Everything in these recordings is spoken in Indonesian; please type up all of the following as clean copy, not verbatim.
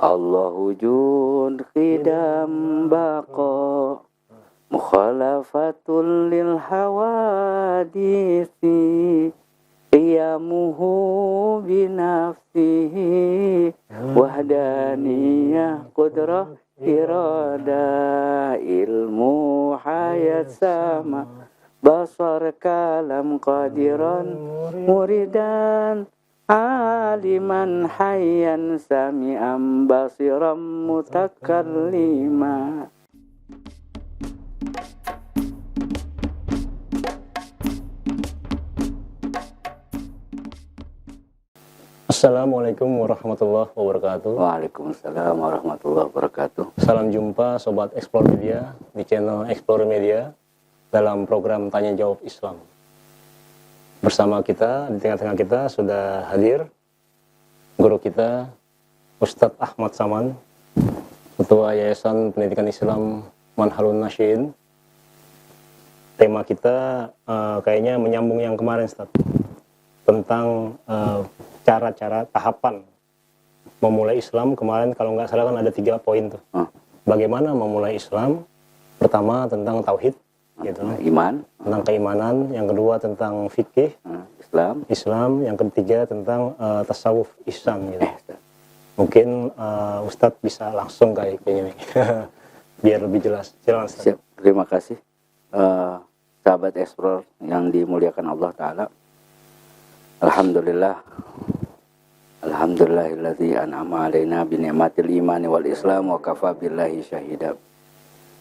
Allah wujud qidam baqa mukhalafatul lil hawadisi qiyamuhu binafsihi wahdaniyah qudrah irada ilmu hayat sama basar kalam qadiran muridan aliman hayyan sami'an basiran mutakallima. Assalamualaikum warahmatullahi wabarakatuh. Waalaikumsalam warahmatullahi wabarakatuh. Salam jumpa Sobat Explore Media di channel Explore Media dalam program Tanya Jawab Islam. Bersama kita, di tengah-tengah kita sudah hadir guru kita Ustadz Ahmad Saman, Ketua Yayasan Pendidikan Islam Manhalun Nasyin. Tema kita kayaknya menyambung yang kemarin, Ustadz, tentang cara-cara tahapan memulai Islam. Kemarin kalau nggak salah kan ada 3 poin tuh. Bagaimana memulai Islam? Pertama tentang tauhid, gitu. Iman, Tentang keimanan. Yang kedua tentang fikih, Islam. Yang ketiga tentang tasawuf ihsan, gitu. Mungkin Ustadz bisa langsung kayak gini biar lebih jelas. Silakan, Ustadz. Siap. Terima kasih sahabat Explore yang dimuliakan Allah Ta'ala. Alhamdulillahilladzi an'ama alaina bi ni'matil imani wal islam wa kafa billahi syahida.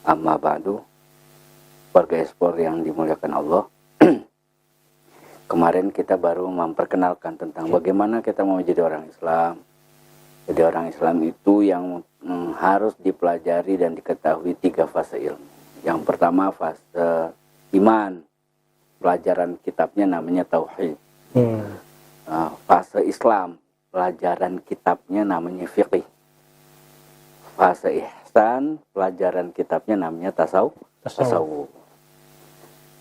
Amma ba'du. Warga Explore yang dimuliakan Allah. Kemarin kita baru memperkenalkan tentang bagaimana kita mau menjadi orang Islam. Jadi orang Islam itu yang harus dipelajari dan diketahui 3 fase ilmu. Yang pertama fase iman. Pelajaran kitabnya namanya tauhid. Fase Islam, pelajaran kitabnya namanya fiqih. Fase ihsan, pelajaran kitabnya namanya tasawuf.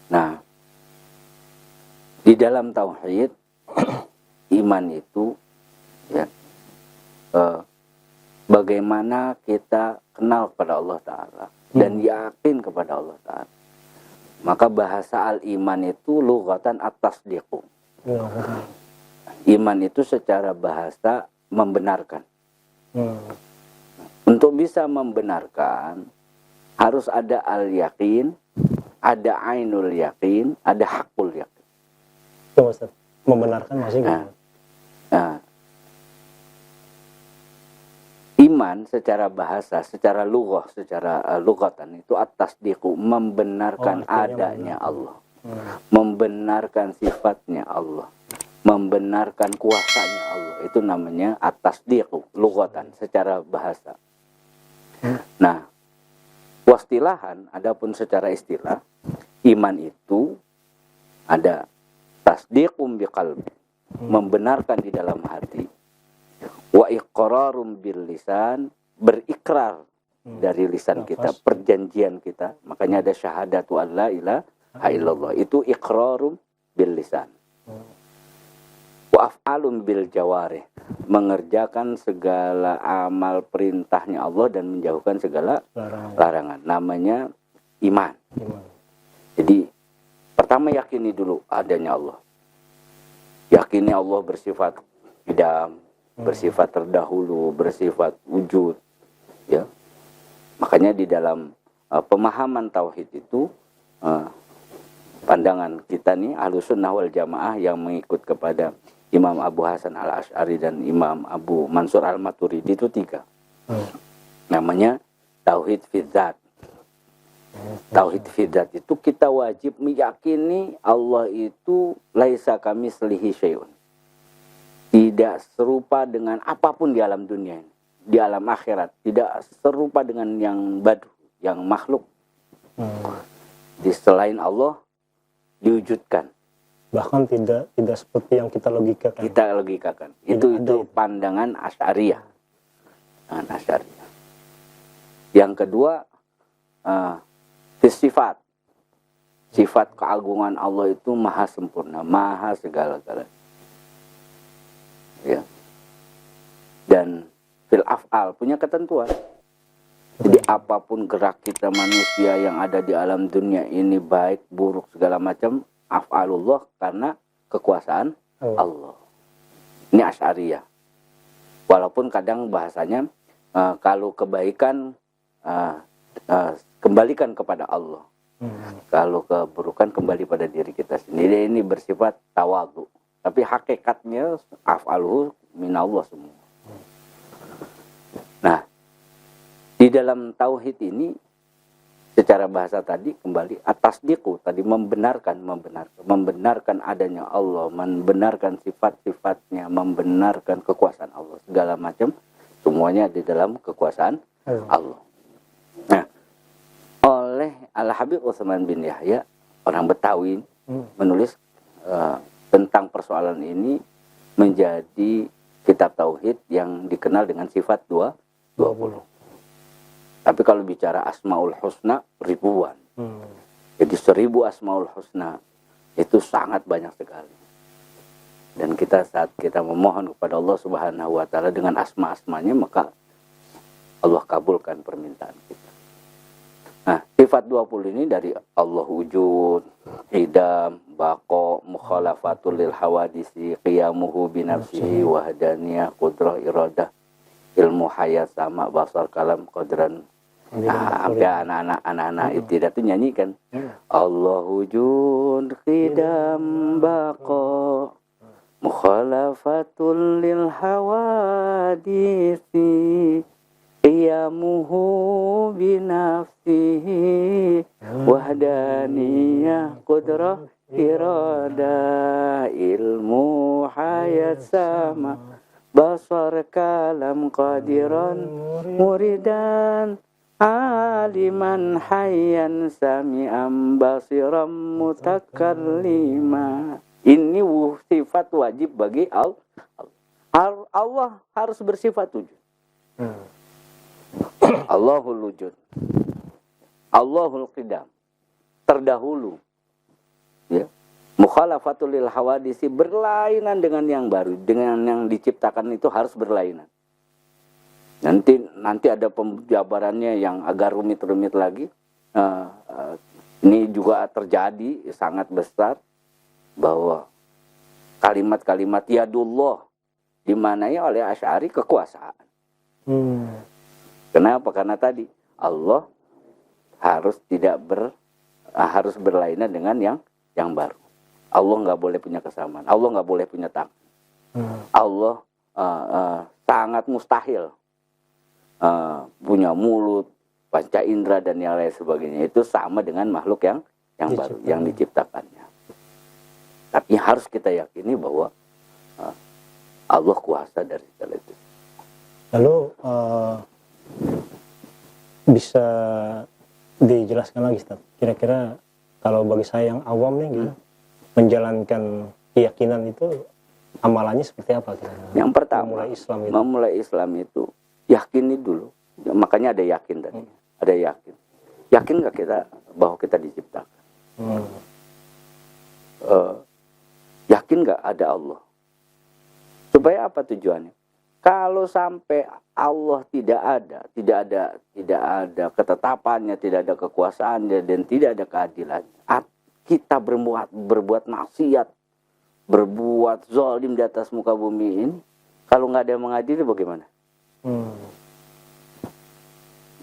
Nah, di dalam tauhid, iman itu ya, bagaimana kita kenal kepada Allah Ta'ala dan yakin kepada Allah Ta'ala. Maka bahasa al-iman itu lughatan at-tasdiqu. Iman itu secara bahasa membenarkan. Untuk bisa membenarkan harus ada al-yakin, ada ainul yakin, ada hakul yakin. Coba, Ustaz, membenarkan maksudnya. Iman secara bahasa, secara lughah, secara lughatan itu at-tasdiqu, membenarkan adanya Allah. Membenarkan sifatnya Allah, membenarkan kuasanya Allah, itu namanya at-tasdiqu lughatan secara bahasa. Nah, wastilahan, adapun secara istilah, iman itu ada tasdiqum biqalbi, membenarkan di dalam hati, wa iqrarum bil lisan, berikrar dari lisan kita, perjanjian kita. Makanya ada syahadatu an la ilaha illallah, itu iqrarum bil lisan. Wa af'alum bil jawarih, mengerjakan segala amal perintahnya Allah dan menjauhkan segala larangan. Namanya iman. Jadi pertama yakini dulu adanya Allah. Yakini Allah bersifat qidam, bersifat terdahulu, bersifat wujud, ya. Makanya di dalam pemahaman tauhid itu pandangan kita nih Ahlussunnah wal Jamaah yang mengikut kepada Imam Abu Hasan al-Asy'ari dan Imam Abu Mansur al-Maturidi itu 3. Namanya tauhid fidzat. Tauhid fidzat itu kita wajib meyakini Allah itu laisa kamitslihi syai'un. Tidak serupa dengan apapun di alam dunia ini. Di alam akhirat tidak serupa dengan yang badu, yang makhluk. Di selain Allah diwujudkan. Bahkan tidak seperti yang kita logikakan. Itu pandangan Asy'ariyah. Yang kedua, sifat. Sifat keagungan Allah itu maha sempurna, maha segala-galanya. Ya. Dan fil af'al, punya ketentuan. Jadi apapun gerak kita manusia yang ada di alam dunia ini, baik, buruk, segala macam, af'alullah, karena kekuasaan Allah. Ini Asy'ariyah. Walaupun kadang bahasanya kalau kebaikan kembalikan kepada Allah. Kalau keburukan kembali pada diri kita sendiri. Ini bersifat tawadhu. Tapi hakikatnya af'aluhu minallah semua. Nah, di dalam tauhid ini secara bahasa tadi kembali atas diku tadi membenarkan adanya Allah, membenarkan sifat-sifatnya, membenarkan kekuasaan Allah, segala macam semuanya di dalam kekuasaan Allah. Nah, oleh Al-Habib Utsman bin Yahya, orang Betawi, menulis tentang persoalan ini menjadi kitab tauhid yang dikenal dengan sifat 20. Tapi kalau bicara Asmaul Husna ribuan. Jadi 1000 Asmaul Husna itu sangat banyak sekali. Dan kita saat kita memohon kepada Allah Subhanahu wa taala dengan asma-asmanya, maka Allah kabulkan permintaan kita. Nah, sifat 20 ini dari Allah wujud, idam, baqo, mukhalafatul lil hawadisi, qiyamuhu binafsihi, wahdaniyah, qudrah, iradah, ilmu, hayat, sama, basar, kalam, qadran. Nah, sampai anak-anak itu nyanyi kan. Allah wujud, qidam, baqo, mukhalafatul lil hawadisi, qiyamuhu binafsihi, wahdaniyah, qudrah, iradah, ilmu, hayat, sama, basar, kalam, qadiran, muridan, aliman, hayyan, sami'an, basiran, mutakallima. Ini sifat wajib bagi Allah. Allah harus bersifat wujud. Allahul wujud, Allahul qidam, terdahulu, ya. Mukhalafatul lil hawadisi, berlainan dengan yang baru, dengan yang diciptakan itu harus berlainan. Nanti ada penjabarannya yang agak rumit-rumit lagi. Ini juga terjadi sangat besar bahwa kalimat-kalimat yadullah dimanai oleh Asy'ari kekuasaan. Kenapa? Karena tadi Allah harus harus berlainan dengan yang baru. Allah nggak boleh punya kesamaan. Allah nggak boleh punya tangan. Allah sangat mustahil punya mulut, panca indera dan yang lain sebagainya. Itu sama dengan makhluk yang baru yang diciptakannya. Tapi harus kita yakini bahwa Allah kuasa dari segala itu. Lalu bisa dijelaskan lagi, Ustaz? Kira-kira kalau bagi saya yang awam nih gitu, menjalankan keyakinan itu amalannya seperti apa? Yang pertama, memulai Islam itu yakini dulu. Makanya ada yakin tadi. Ada yakin. Yakin nggak kita bahwa kita diciptakan? Yakin nggak ada Allah? Supaya apa tujuannya? Kalau sampai Allah tidak ada ketetapannya, tidak ada kekuasaannya, dan tidak ada keadilannya, kita berbuat maksiat, berbuat zalim di atas muka bumi ini, kalau nggak ada yang mengadili bagaimana?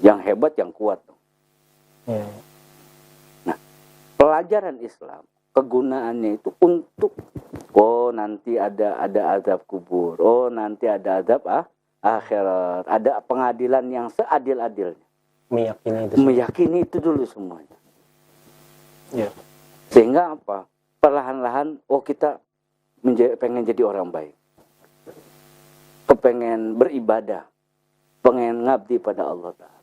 Yang hebat, yang kuat. Nah, pelajaran Islam, kegunaannya itu untuk nanti ada azab kubur, nanti ada azab akhirat, ada pengadilan yang seadil-adilnya. Meyakini itu dulu semuanya. Sehingga apa? Perlahan-lahan kita pengen jadi orang baik, kepengen beribadah, pengen ngabdi pada Allah Ta'ala.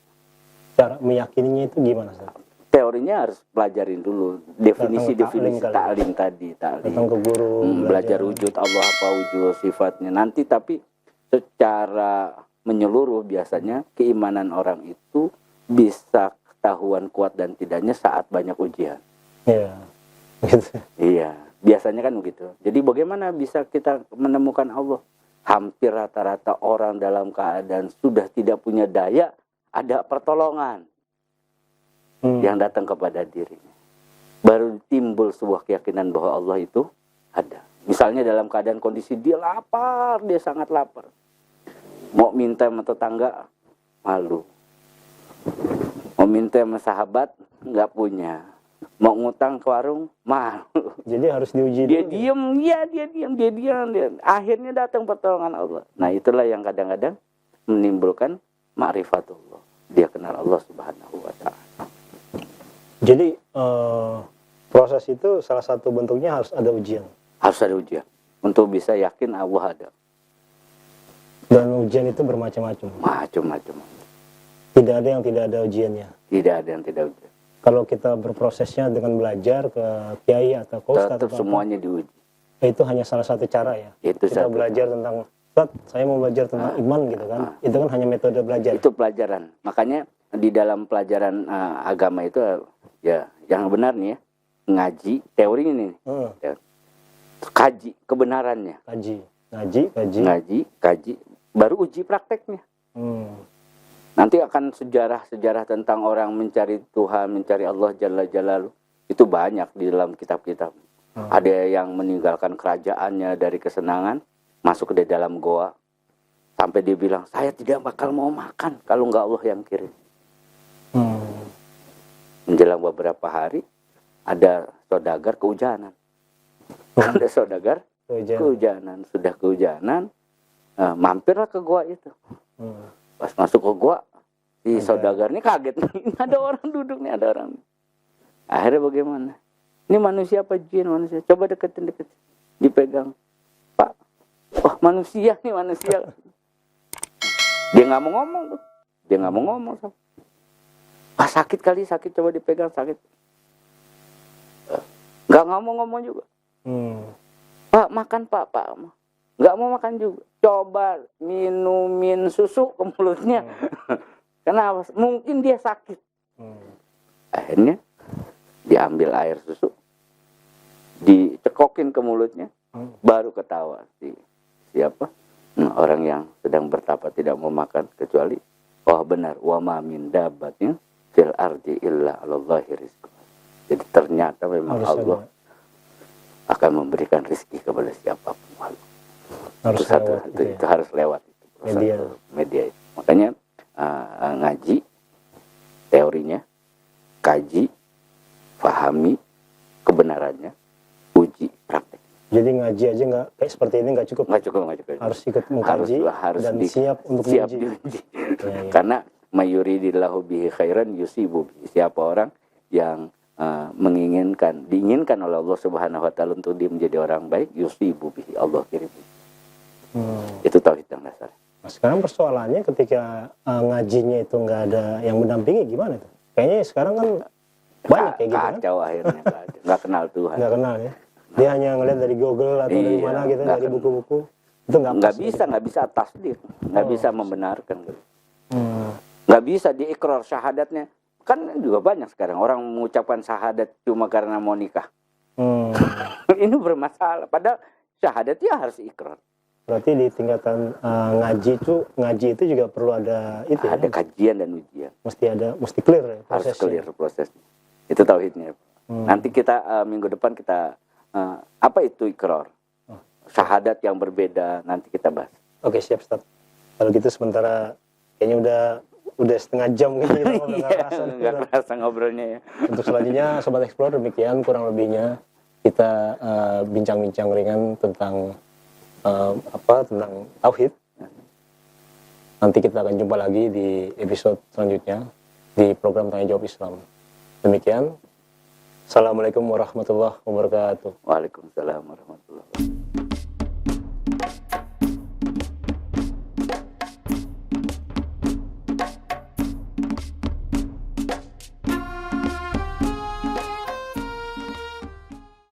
Cara meyakininya itu gimana, Ustaz? Teorinya harus pelajarin dulu definisi ta'lim tadi, datang ke guru, belajar wujud Allah, apa wujud sifatnya nanti. Tapi secara menyeluruh biasanya keimanan orang itu bisa ketahuan kuat dan tidaknya saat banyak ujian. Gitu. Iya, biasanya kan begitu. Jadi bagaimana bisa kita menemukan Allah? hampir rata-rata orang dalam keadaan sudah tidak punya daya, ada pertolongan yang datang kepada dirinya. Baru timbul sebuah keyakinan bahwa Allah itu ada. Misalnya dalam keadaan kondisi dia lapar, dia sangat lapar. Mau minta sama tetangga, malu. Mau minta sama sahabat, nggak punya. Mau ngutang ke warung, malu. Jadi harus diuji Dia dulu. diem, ya dia diem. Akhirnya datang pertolongan Allah. Nah itulah yang kadang-kadang menimbulkan ma'rifatullah. Dia kenal Allah Subhanahu wa Ta'ala. Jadi proses itu salah satu bentuknya harus ada ujian. Harus ada ujian untuk bisa yakin Allah ada. Dan ujian itu bermacam-macam. Macam-macam. Tidak ada yang tidak ada ujiannya. Tidak ada yang tidak ujian. Kalau kita berprosesnya dengan belajar ke kiai atau ke ustadz Tetap atau semuanya diuji. itu hanya salah satu cara ya. Itu Kita satu belajar tentang Ustaz, saya mau belajar tentang iman gitu kan. Itu kan hanya metode belajar. Itu pelajaran. Makanya di dalam pelajaran agama itu ya yang benar nih ya, ngaji teori ini. Kaji kebenarannya. Ngaji, Kaji, baru uji prakteknya. Nanti akan sejarah-sejarah tentang orang mencari Tuhan, mencari Allah Jalla Jalaluh. Itu banyak di dalam kitab-kitab. Ada yang meninggalkan kerajaannya dari kesenangan, masuk ke dalam goa. Sampai dia bilang, saya tidak bakal mau makan kalau nggak Allah yang kirim. Menjelang beberapa hari, ada saudagar kehujanan. Ada saudagar kehujanan. Sudah kehujanan, mampirlah ke goa itu. Pas masuk ke goa, si saudagar ini kaget. Ada orang duduk nih, ada orang. Akhirnya bagaimana? Ini manusia apa jin? Manusia. Coba deketin. Dipegang. Pak, wah manusia nih, manusia. Dia nggak mau ngomong tuh. Dia nggak mau ngomong. Ah sakit kali, sakit. Coba dipegang, sakit. Nggak ngomong juga. Pak, makan Pak. Nggak mau makan juga. Coba minumin susu ke mulutnya. Kenapa? Mungkin dia sakit. Akhirnya diambil air susu, dicekokin ke mulutnya, baru ketawa siapa? Orang yang sedang bertapa tidak mau makan kecuali benar, wa ma min dabbatin fil ardi illa 'alallahi rizquha. Jadi ternyata memang Allah akan memberikan rezeki kepada siapapun. Itu harus lewat media itu. Makanya ngaji teorinya, kaji, pahami kebenarannya, uji praktek. Jadi ngaji aja nggak kayak seperti ini nggak cukup. Nggak cukup. Harus ikut mengkaji dan siap untuk diuji. Karena mayuridillahu bihi khairan yusibu bihi. Siapa orang yang diinginkan oleh Allah Subhanahu wa Ta'ala untuk dia menjadi orang baik, yusibu bihi, Allah kirim. Itu tauhid yang dasar. Nah, sekarang persoalannya ketika ngajinya itu nggak ada yang mendampingi, gimana tuh? Kayaknya sekarang kan banyak kayak gitu kan? Kacau akhirnya, nggak kenal Tuhan. Nggak kenal ya? Dia hanya ngeliat dari Google atau dari mana gitu, dari buku-buku. Itu nggak bisa tasdik, nggak bisa membenarkan gitu. Nggak bisa diikrar syahadatnya. Kan juga banyak sekarang orang mengucapkan syahadat cuma karena mau nikah. Ini bermasalah. Padahal syahadat ya harus ikrar. Berarti di tingkatan ngaji itu juga perlu ada itu. Ada kajian dan ujian. Mesti clear ya, prosesnya. Harus clear prosesnya. Itu tauhidnya. Nanti kita minggu depan kita apa itu ikrar? Syahadat yang berbeda nanti kita bahas. Oke, siap Ustaz. Kalau gitu sementara kayaknya udah setengah jam gitu. Nggak kerasa ngobrolnya ya. Untuk selanjutnya Sobat Explore, demikian kurang lebihnya kita bincang-bincang ringan tentang tentang tauhid. Nanti kita akan jumpa lagi di episode selanjutnya di program Tanya Jawab Islam. Demikian. Assalamualaikum warahmatullahi wabarakatuh. Waalaikumsalam warahmatullahi wabarakatuh.